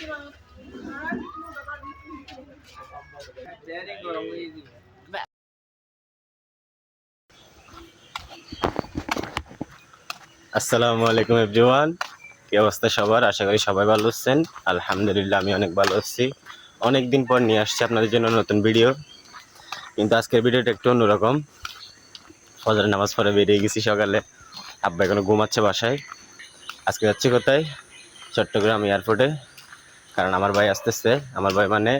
আসসালামু আলাইকুম এভরিওয়ান, কি অবস্থা সবার? আশা করি সবাই ভালো আছেন। আলহামদুলিল্লাহ আমি অনেক ভালো আছি। অনেক দিন পর নিয়ে আসছি আপনাদের জন্য নতুন ভিডিও, কিন্তু আজকের ভিডিওটা একটু অন্যরকম। ফজরের নামাজ পড়ে বেরিয়ে গেছি সকালে, আব্বা এখনো ঘুমাচ্ছে বাসায়। আজকে যাচ্ছি কোথায়? চট্টগ্রাম এয়ারপোর্টে, কারণ আমার ভাই আসতেছে। আমার ভাই মানে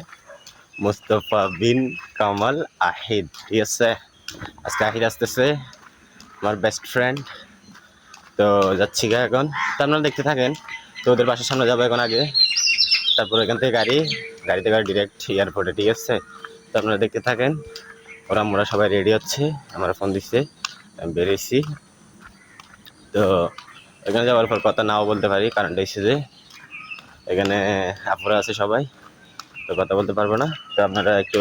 মুস্তফা বিন কামাল আহিদ, ঠিক আছে? আজকে আহিদ আসতেছে, আমার বেস্ট ফ্রেন্ড। তো যাচ্ছি গা এখন, তো আপনারা দেখতে থাকেন। তো ওদের বাসার সামনে যাবো এখন আগে, তারপর এখান থেকে গাড়িতে ডিরেক্ট এয়ারপোর্টে, ঠিক আছে? তো আপনারা দেখতে থাকেন। ওরা সবাই রেডি হচ্ছে, আমার ফোন দিচ্ছে, আমি বেরিয়েছি। তো এখানে যাওয়ার পর কথা নাও বলতে পারি, কারণটা এসে যে এখানে আপুরা আছে সবাই, তো কথা বলতে পারবো না। তো আপনারা একটু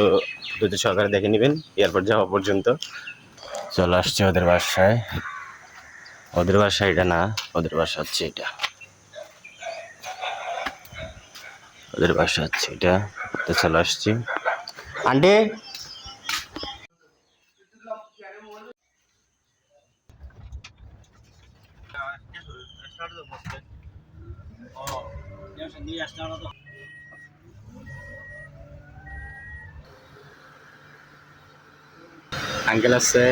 ধৈর্য সহকারে দেখে নেবেন এয়ারপোর্ট যাওয়া পর্যন্ত। চলে আসছে ওদের বাসায়। ওদের বাসা এটা না, ওদের বাসা হচ্ছে এটা, ওদের বাসা হচ্ছে এটা। তো চলে আসছি। আন্টি আঙ্কেল আছে।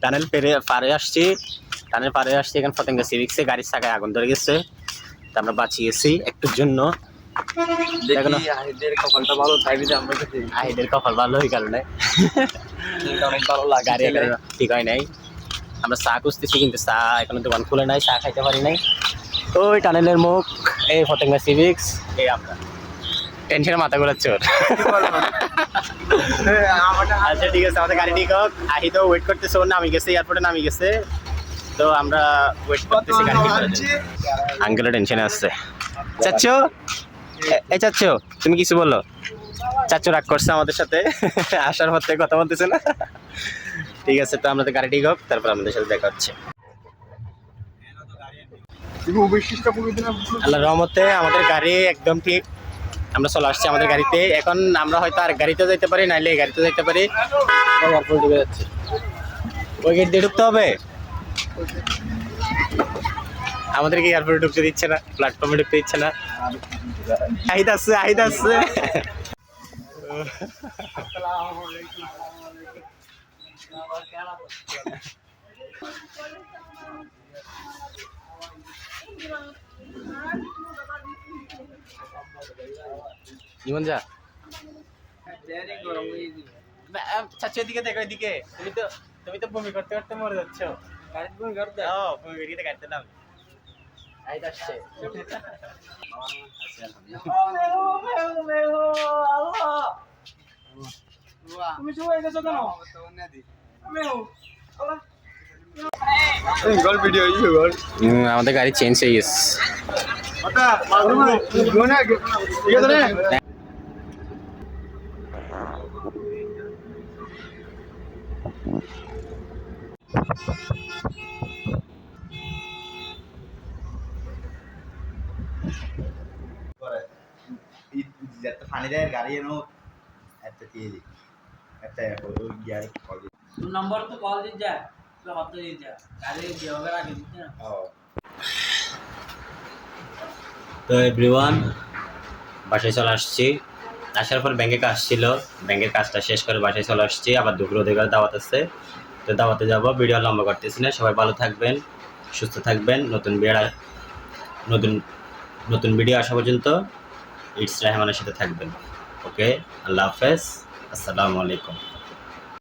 টানেল পারে আসছি, টানেল পারে আসছি। এখানে ফতেঙ্গা সিভিক্সে গাড়ির চাকায় আগুন ধরে গেছে, তা আমরা বাঁচিয়েছি একটুর জন্য। আহিদের কপালটা ভালো, তাই আমরা আহিদের কপাল ভালো ওই কারণে অনেক ভালো লাগে। গাড়ি ঠিক হয় নাই, আমরা চা খুঁজতেছি, কিন্তু চা এখনো দোকান খুলে নাই, চা খাইতে পারি নাই। ওই টানেলের মুখ, এই ফতেঙ্গা সিভিক্স, এই আমরা টেনশনে মাথা ঘোরাচ্ছে ওর। আচ্ছা ঠিক আছে, আমাদের গাড়ি ঠিক হোক। আহিদ ওয়েট করতেছে, ওর নামি গেছে, এয়ারপোর্টে নামি গেছে। তো আমরা ওয়েট করতেছি গাড়ি ঠিক করার জন্য। আঙ্কেলও টেনশনে আসছে। চাচ্চো, এই চাচ্চো, তুমি কিছু বলো? চাচ্চু রাগ করছে আমাদের সাথে, আসার পর থেকে কথা বলতেছে না। ঠিক আছে, তো আমাদের গাড়ি ঠিক হোক, তারপর আমাদের সাথে দেখা হচ্ছে। আল্লাহর রহমতে আমাদের গাড়ি একদম ঠিক, আমরা চলে আসছি আমাদের গাড়িতে। এখন আমরা হয়তো আর গাড়িতে যেতে পারি, নাইলে এই গাড়িতে যেতে পারি। এয়ারপোর্ট ঢুকে যাচ্ছে, ওই গেট দিয়ে ঢুকতে হবে। আমাদেরকে এয়ারপোর্টে ঢুকতে দিচ্ছে না, প্ল্যাটফর্মে ঢুকতে দিচ্ছে না। আহিদ আসছে, আহিদ আসছে। জীবন যা চাচ্চু, এদিকে দেখো, এদিকে। তুমি তো বমি করতে করতে মরে যাচ্ছ। বমি করতে কাটতে নাম আসছে। তুমি সবাই গেছো কেন? আমাদের গাড়ি চেঞ্জ হয়ে গেছে। পানি দেয় গাড়ি এনো একটা নম্বর তো কল দিতে যা, তো হতে দিতে যা, গাড়ি দেওয়ার আগে দিতে না। তো এভরিওয়ান, বাসায় চলে আসছি। আসার পর ব্যাংকে কাজ ছিল, ব্যাংকের কাজটা শেষ করে বাসায় চলে আসছি। আবার দুপুর অধিকার দাওয়াত আছে, তো দাওয়াতে যাব। ভিডিও লম্বা করতেছি না, সবাই ভালো থাকবেন, সুস্থ থাকবেন। নতুন নতুন ভিডিও আসা পর্যন্ত ইটস রাহমানের সাথে থাকবেন। ওকে, আল্লাহ হাফেজ, আসসালামু আলাইকুম।